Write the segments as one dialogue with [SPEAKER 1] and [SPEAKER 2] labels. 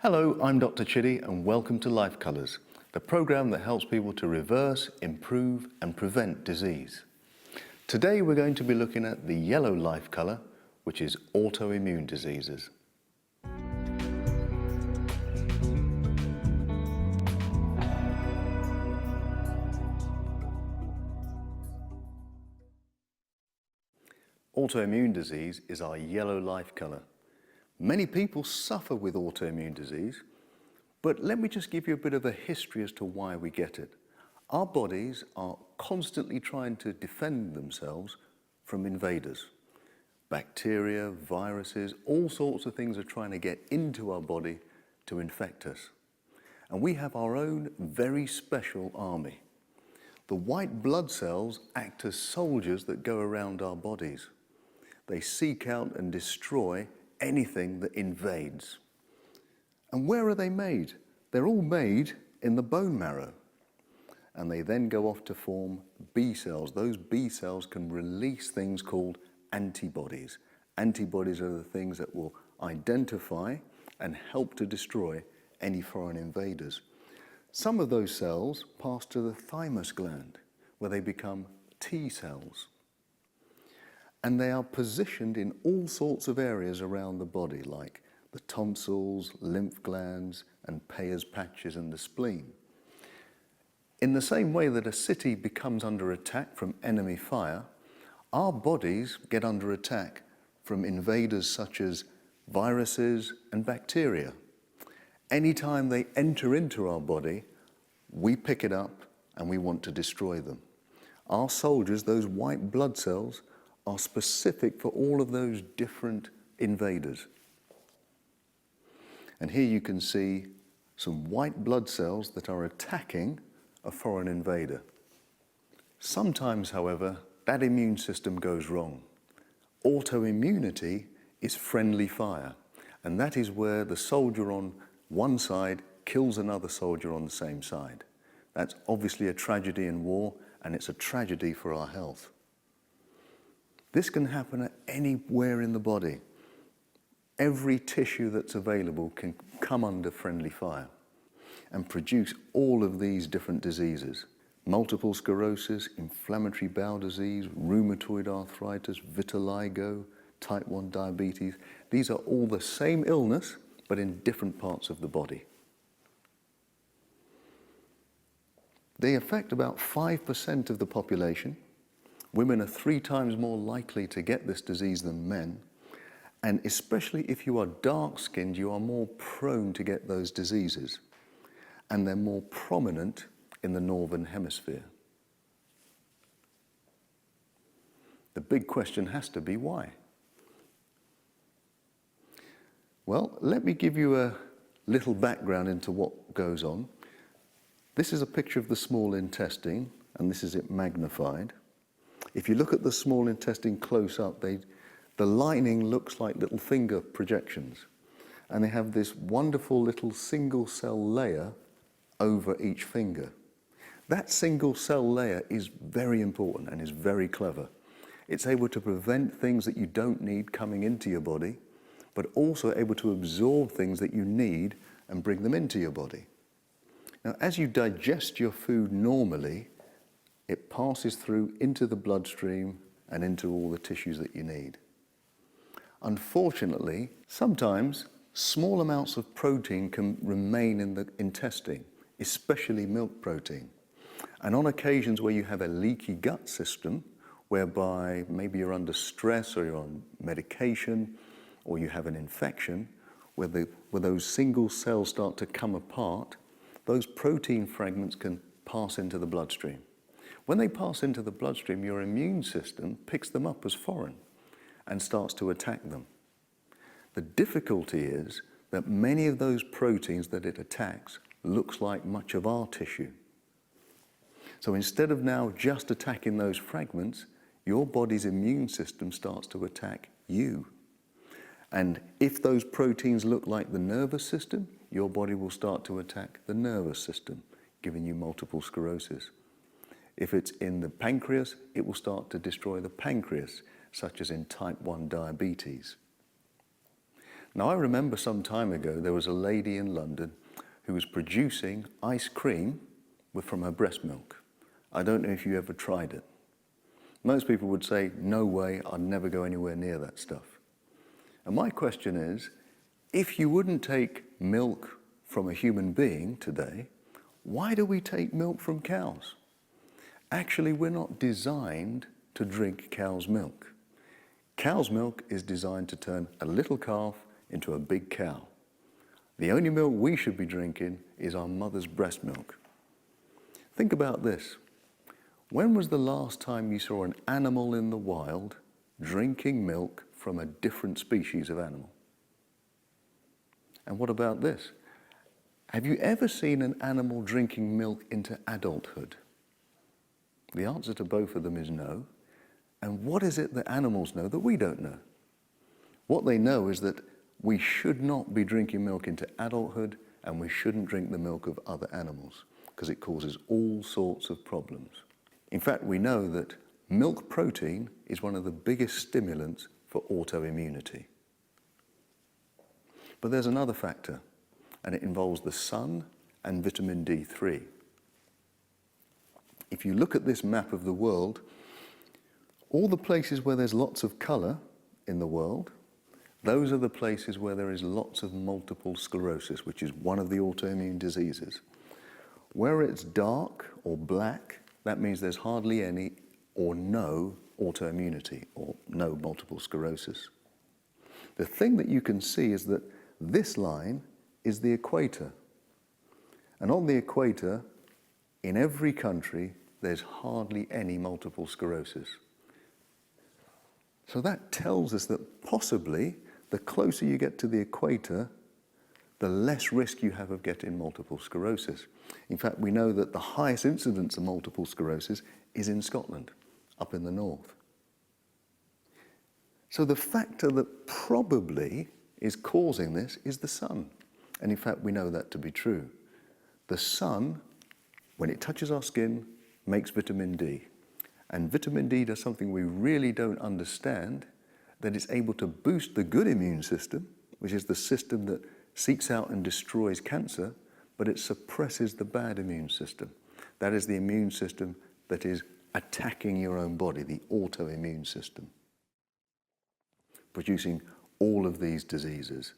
[SPEAKER 1] Hello, I'm Dr. Chitty and welcome to Life Colours, the program that helps people to reverse, improve and prevent disease. Today we're going to be looking at the yellow life colour, which is autoimmune diseases. Autoimmune disease is our yellow life colour. Many people suffer with autoimmune disease, but let me just give you a bit of a history as to why we get it. Our bodies are constantly trying to defend themselves from invaders. Bacteria, viruses, all sorts of things are trying to get into our body to infect us. And we have our own very special army. The white blood cells act as soldiers that go around our bodies. They seek out and destroy anything that invades. And where are they made? They're all made in the bone marrow. And they then go off to form B cells. Those B cells can release things called antibodies. Antibodies are the things that will identify and help to destroy any foreign invaders. Some of those cells pass to the thymus gland, where they become T cells. And they are positioned in all sorts of areas around the body, like the tonsils, lymph glands, and Peyer's patches and the spleen. In the same way that a city becomes under attack from enemy fire, our bodies get under attack from invaders such as viruses and bacteria. Anytime they enter into our body, we pick it up and we want to destroy them. Our soldiers, those white blood cells, are specific for all of those different invaders. And here you can see some white blood cells that are attacking a foreign invader. Sometimes, however, that immune system goes wrong. Autoimmunity is friendly fire, and that is where the soldier on one side kills another soldier on the same side. That's obviously a tragedy in war, and it's a tragedy for our health. This can happen anywhere in the body. Every tissue that's available can come under friendly fire and produce all of these different diseases. Multiple sclerosis, inflammatory bowel disease, rheumatoid arthritis, vitiligo, type 1 diabetes. These are all the same illness, but in different parts of the body. They affect about 5% of the population. Women are 3 times more likely to get this disease than men. And especially if you are dark-skinned, you are more prone to get those diseases. And they're more prominent in the northern hemisphere. The big question has to be why? Well, let me give you a little background into what goes on. This is a picture of the small intestine, and this is it magnified. If you look at the small intestine close up, the lining looks like little finger projections. And they have this wonderful little single cell layer over each finger. That single cell layer is very important and is very clever. It's able to prevent things that you don't need coming into your body, but also able to absorb things that you need and bring them into your body. Now, as you digest your food normally, it passes through into the bloodstream and into all the tissues that you need. Unfortunately, sometimes small amounts of protein can remain in the intestine, especially milk protein. And on occasions where you have a leaky gut system, whereby maybe you're under stress or you're on medication or you have an infection, where those single cells start to come apart, those protein fragments can pass into the bloodstream. When they pass into the bloodstream, your immune system picks them up as foreign and starts to attack them. The difficulty is that many of those proteins that it attacks looks like much of our tissue. So instead of now just attacking those fragments, your body's immune system starts to attack you. And if those proteins look like the nervous system, your body will start to attack the nervous system, giving you multiple sclerosis. If it's in the pancreas, it will start to destroy the pancreas, such as in type 1 diabetes. Now, I remember some time ago, there was a lady in London who was producing ice cream from her breast milk. I don't know if you ever tried it. Most people would say, no way, I'd never go anywhere near that stuff. And my question is, if you wouldn't take milk from a human being today, why do we take milk from cows? Actually, we're not designed to drink cow's milk. Cow's milk is designed to turn a little calf into a big cow. The only milk we should be drinking is our mother's breast milk. Think about this. When was the last time you saw an animal in the wild drinking milk from a different species of animal? And what about this? Have you ever seen an animal drinking milk into adulthood? The answer to both of them is no. And what is it that animals know that we don't know? What they know is that we should not be drinking milk into adulthood, and we shouldn't drink the milk of other animals because it causes all sorts of problems. In fact, we know that milk protein is one of the biggest stimulants for autoimmunity. But there's another factor, and it involves the sun and vitamin D3. If you look at this map of the world, all the places where there's lots of color in the world, those are the places where there is lots of multiple sclerosis, which is one of the autoimmune diseases. Where it's dark or black, that means there's hardly any or no autoimmunity or no multiple sclerosis. The thing that you can see is that this line is the equator. And on the equator, in every country, there's hardly any multiple sclerosis. So that tells us that possibly the closer you get to the equator, the less risk you have of getting multiple sclerosis. In fact, we know that the highest incidence of multiple sclerosis is in Scotland, up in the north. So the factor that probably is causing this is the sun. And in fact, we know that to be true. The sun, when it touches our skin, makes vitamin D. And vitamin D does something we really don't understand, that it's able to boost the good immune system, which is the system that seeks out and destroys cancer, but it suppresses the bad immune system. That is the immune system that is attacking your own body, the autoimmune system, producing all of these diseases.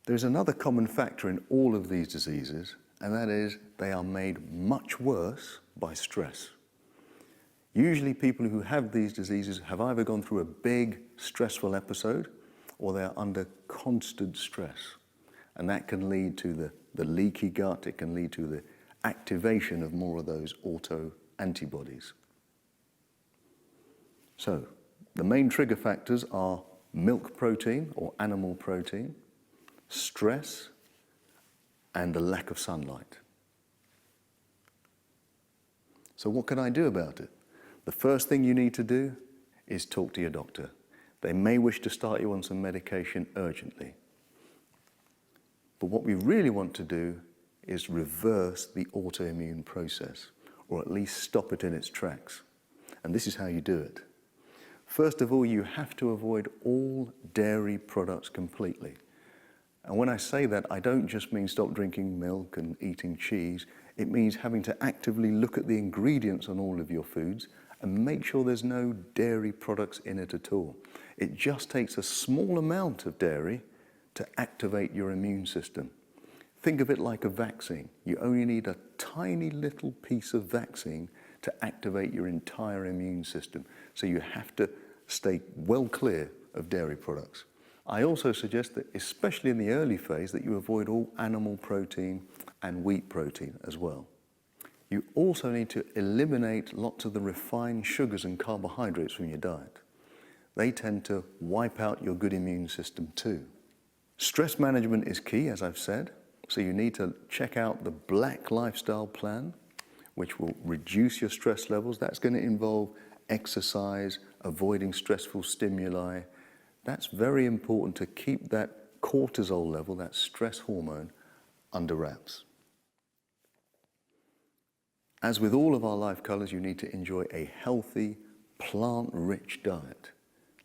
[SPEAKER 1] There's another common factor in all of these diseases, and that is they are made much worse by stress. Usually people who have these diseases have either gone through a big stressful episode or they are under constant stress. And that can lead to the leaky gut, it can lead to the activation of more of those autoantibodies. So, the main trigger factors are milk protein or animal protein, stress, and the lack of sunlight. So what can I do about it? The first thing you need to do is talk to your doctor. They may wish to start you on some medication urgently. But what we really want to do is reverse the autoimmune process, or at least stop it in its tracks. And this is how you do it. First of all, you have to avoid all dairy products completely. And when I say that, I don't just mean stop drinking milk and eating cheese. It means having to actively look at the ingredients on all of your foods and make sure there's no dairy products in it at all. It just takes a small amount of dairy to activate your immune system. Think of it like a vaccine. You only need a tiny little piece of vaccine to activate your entire immune system. So you have to stay well clear of dairy products. I also suggest that, especially in the early phase, that you avoid all animal protein and wheat protein as well. You also need to eliminate lots of the refined sugars and carbohydrates from your diet. They tend to wipe out your good immune system too. Stress management is key, as I've said, so you need to check out the Black Lifestyle Plan, which will reduce your stress levels. That's going to involve exercise, avoiding stressful stimuli. That's very important to keep that cortisol level, that stress hormone, under wraps. As with all of our life colors, you need to enjoy a healthy, plant-rich diet.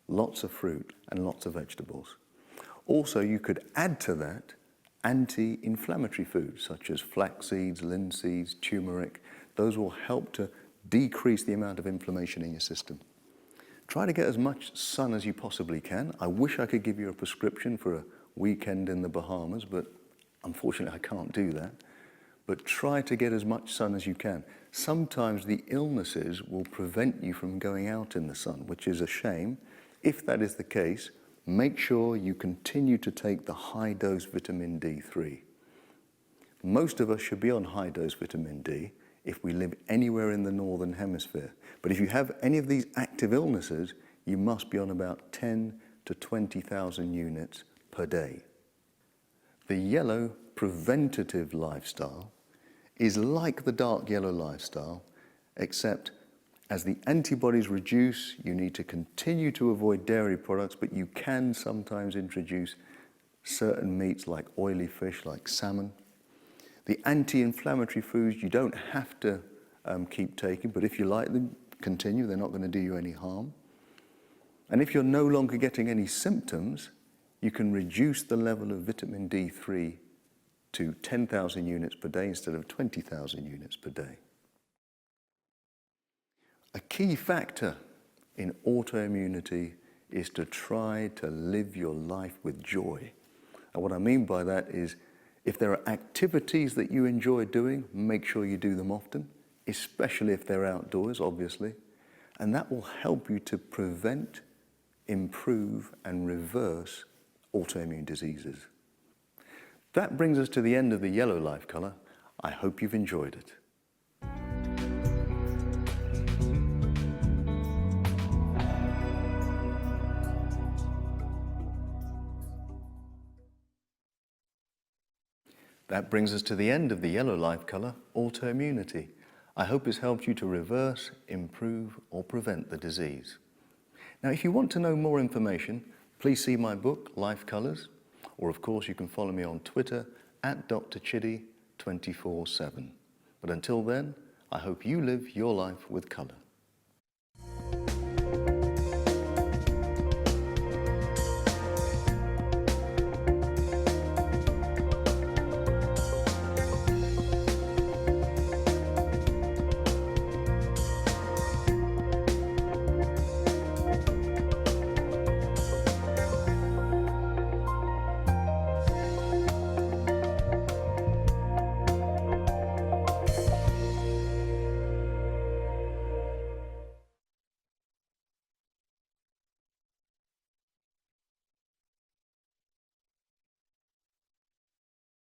[SPEAKER 1] Lots of fruit and lots of vegetables. Also, you could add to that anti-inflammatory foods such as flax seeds, linseeds, turmeric. Those will help to decrease the amount of inflammation in your system. Try to get as much sun as you possibly can. I wish I could give you a prescription for a weekend in the Bahamas, but unfortunately I can't do that. But try to get as much sun as you can. Sometimes the illnesses will prevent you from going out in the sun, which is a shame. If that is the case, make sure you continue to take the high-dose vitamin D3. Most of us should be on high-dose vitamin D if we live anywhere in the northern hemisphere. But if you have any of these active illnesses, you must be on about 10 to 20,000 units per day. The yellow preventative lifestyle is like the dark yellow lifestyle, except as the antibodies reduce, you need to continue to avoid dairy products, but you can sometimes introduce certain meats like oily fish, like salmon. The anti-inflammatory foods you don't have to keep taking, but if you like them, continue. They're not going to do you any harm. And if you're no longer getting any symptoms, you can reduce the level of vitamin D3 to 10,000 units per day instead of 20,000 units per day. A key factor in autoimmunity is to try to live your life with joy. And what I mean by that is, if there are activities that you enjoy doing, make sure you do them often, especially if they're outdoors, obviously. And that will help you to prevent, improve, and reverse autoimmune diseases. That brings us to the end of the yellow life color. I hope you've enjoyed it. That brings us to the end of the yellow life color, autoimmunity. I hope it's helped you to reverse, improve, or prevent the disease. Now, if you want to know more information, please see my book, Life Colors, or of course you can follow me on Twitter at Dr. Chidi 24/7. But until then, I hope you live your life with color.